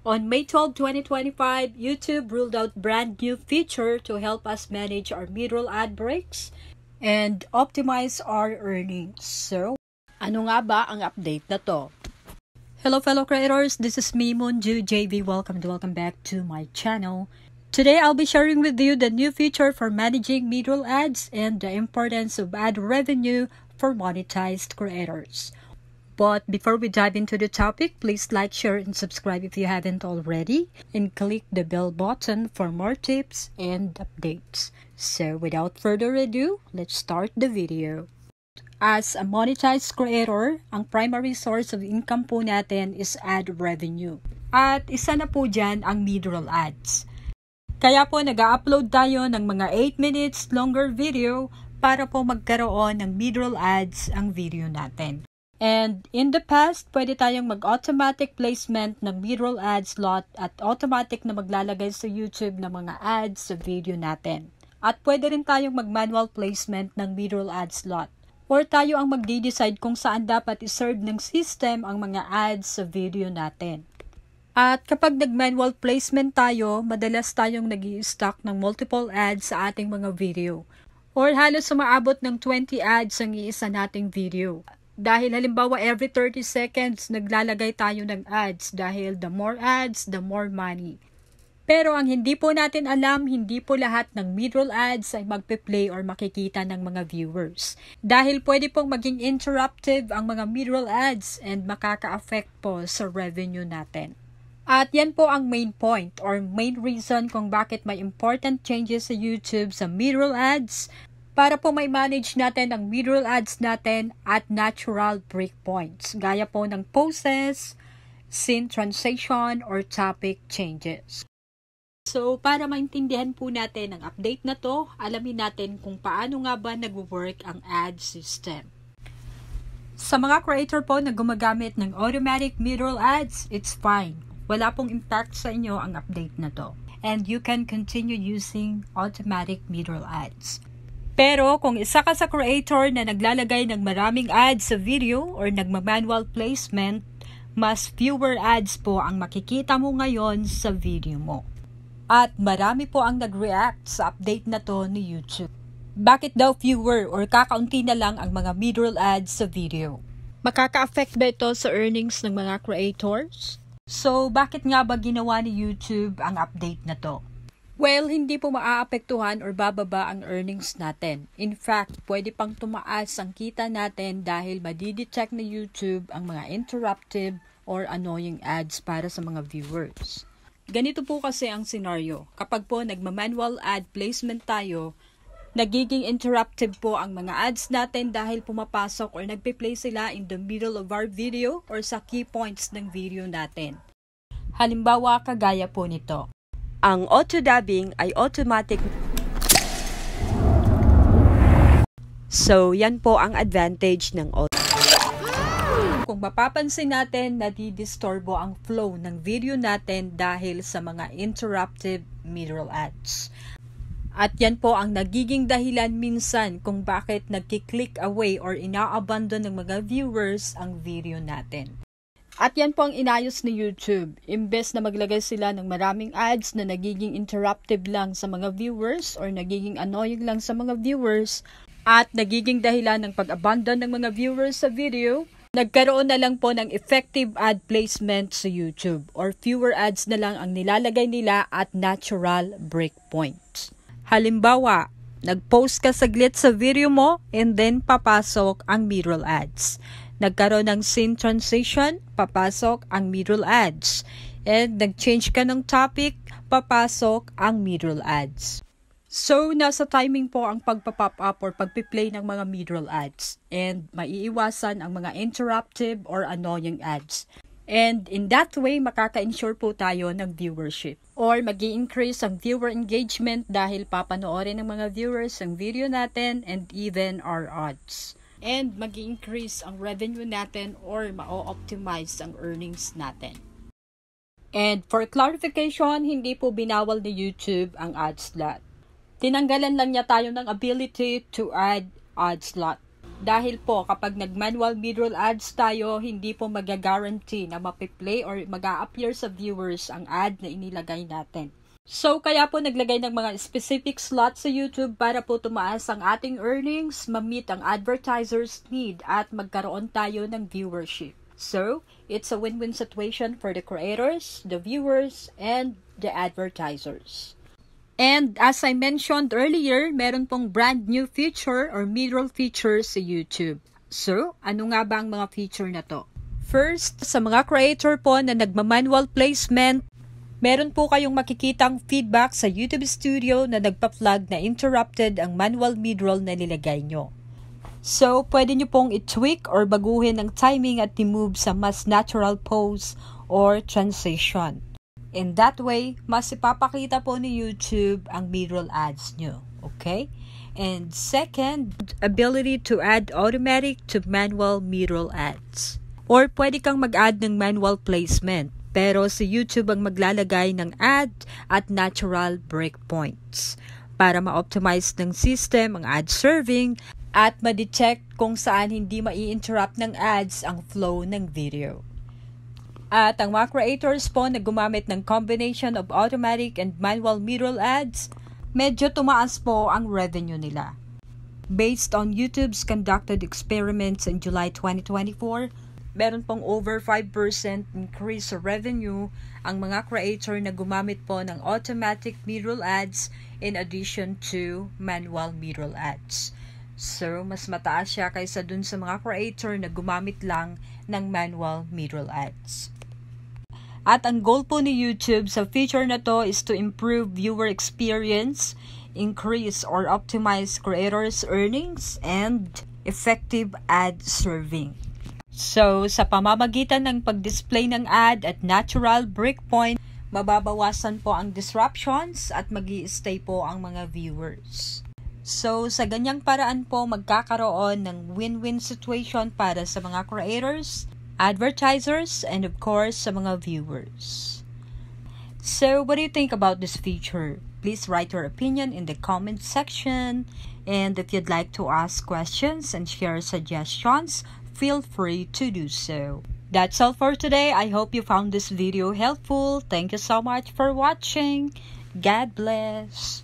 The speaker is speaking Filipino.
On May 12, 2025, YouTube rolled out brand new feature to help us manage our mid-roll ad breaks and optimize our earnings. So, ano nga ba ang update na to? Hello fellow creators, this is me, Monju JV. Welcome back to my channel. Today, I'll be sharing with you the new feature for managing mid-roll ads and the importance of ad revenue for monetized creators. But before we dive into the topic, please like, share, and subscribe if you haven't already, and click the bell button for more tips and updates. So without further ado, let's start the video. As a monetized creator, ang primary source of income po natin is ad revenue. At isa na po dyan ang mid-roll ads. Kaya po nag-upload tayo ng mga 8 minutes longer video para po magkaroon ng mid-roll ads ang video natin. And in the past, pwede tayong mag-automatic placement ng mid-roll ad slot at automatic na maglalagay sa YouTube ng mga ads sa video natin. At pwede rin tayong mag-manual placement ng mid-roll ad slot. Or tayo ang magde-decide kung saan dapat iserve ng system ang mga ads sa video natin. At kapag nag-manual placement tayo, madalas tayong nag-i-stock ng multiple ads sa ating mga video. Or halos sumaabot ng 20 ads ang iisa nating video. Dahil halimbawa every 30 seconds naglalagay tayo ng ads dahil the more ads, the more money. Pero ang hindi po natin alam, hindi po lahat ng mid-roll ads ay magpe-play or makikita ng mga viewers. Dahil pwede pong maging interruptive ang mga mid-roll ads and makaka-affect po sa revenue natin. At yan po ang main point or main reason kung bakit may important changes sa YouTube sa mid-roll ads para po may manage natin ang mid-roll ads natin at natural breakpoints gaya po ng poses, scene transition, or topic changes. So, para maintindihan po natin ang update na to, alamin natin kung paano nga ba nag-work ang ad system. Sa mga creator po na gumagamit ng automatic mid-roll ads, it's fine. Wala pong impact sa inyo ang update na to. And you can continue using automatic mid-roll ads. Pero kung isa ka sa creator na naglalagay ng maraming ads sa video or nagma-manual placement, mas fewer ads po ang makikita mo ngayon sa video mo. At marami po ang nag-react sa update na to ni YouTube. Bakit daw fewer or kakaunti na lang ang mga mid-roll ads sa video? Makaka-affect ba ito sa earnings ng mga creators? So, bakit nga ba ginawa ni YouTube ang update na to? Well, hindi po maaapektuhan or bababa ang earnings natin. In fact, pwede pang tumaas ang kita natin dahil madidetect na YouTube ang mga interruptive or annoying ads para sa mga viewers. Ganito po kasi ang scenario. Kapag po nagma-manual ad placement tayo, nagiging interruptive po ang mga ads natin dahil pumapasok or nagpe-play sila in the middle of our video or sa key points ng video natin. Halimbawa, kagaya po nito. Ang auto-dubbing ay automatic. So, yan po ang advantage ng auto. Kung mapapansin natin, nadidistorbo ang flow ng video natin dahil sa mga interruptive mid-roll ads. At yan po ang nagiging dahilan minsan kung bakit nagki-click away or ina-abandon ng mga viewers ang video natin. At yan po ang inayos ni YouTube. Imbes na maglagay sila ng maraming ads na nagiging interruptive lang sa mga viewers or nagiging annoying lang sa mga viewers at nagiging dahilan ng pag-abandon ng mga viewers sa video, nagkaroon na lang po ng effective ad placement sa YouTube or fewer ads na lang ang nilalagay nila at natural breakpoints. Halimbawa, nag-post ka saglit sa video mo and then papasok ang mid-roll ads. Nagkaroon ng scene transition, papasok ang mid-roll ads. And nag-change ka ng topic, papasok ang mid-roll ads. So, nasa timing po ang pagpa-pop up or pagpi-play ng mga mid-roll ads. And maiiwasan ang mga interruptive or annoying ads. And in that way, makaka-ensure po tayo ng viewership. Or mag-i-increase ang viewer engagement dahil papanoorin ng mga viewers ang video natin and even our odds. And mag-i-increase ang revenue natin or ma-optimize ang earnings natin. And for clarification, hindi po binawal ni YouTube ang ad slot. Tinanggalan lang niya tayo ng ability to add ad slot. Dahil po kapag nag-manual mid-roll ads tayo, hindi po mag-guarantee na mapiplay or mag-a-appear sa viewers ang ad na inilagay natin. So, kaya po naglagay ng mga specific slots sa YouTube para po tumaas ang ating earnings, ma-meet ang advertisers' need at magkaroon tayo ng viewership. So, it's a win-win situation for the creators, the viewers, and the advertisers. And as I mentioned earlier, meron pong brand new feature or mid-roll feature sa YouTube. So, ano nga ba ang mga feature na to? First, sa mga creator po na nagma-manual placement, meron po kayong makikitang feedback sa YouTube Studio na nagpa-flag na interrupted ang manual mid-roll na nilagay nyo. So, pwede nyo pong i-tweak or baguhin ang timing at i-move sa mas natural pose or transition. In that way, mas ipapakita po ni YouTube ang mid-roll ads nyo. Okay? And second, ability to add automatic to manual mid-roll ads. Or pwede kang mag-add ng manual placement. Pero si YouTube ang maglalagay ng ad at natural breakpoints para ma-optimize ng system ang ad serving at ma-detect kung saan hindi mai-interrupt ng ads ang flow ng video. At ang mga creators po na gumamit ng combination of automatic and manual mid-roll ads, medyo tumaas po ang revenue nila. Based on YouTube's conducted experiments in July 2024, meron pong over 5% increase sa revenue ang mga creator na gumamit po ng automatic mid-roll ads in addition to manual mid-roll ads. So, mas mataas siya kaysa dun sa mga creator na gumamit lang ng manual mid-roll ads. At ang goal po ni YouTube sa feature na to is to improve viewer experience, increase or optimize creators' earnings, and effective ad serving. So, sa pamamagitan ng pag-display ng ad at natural breakpoint, mababawasan po ang disruptions at mag-i-stay po ang mga viewers. So, sa ganyang paraan po, magkakaroon ng win-win situation para sa mga creators, advertisers, and of course, sa mga viewers. So, what do you think about this feature? Please write your opinion in the comment section. And if you'd like to ask questions and share suggestions, feel free to do so. That's all for today. I hope you found this video helpful. Thank you so much for watching. God bless.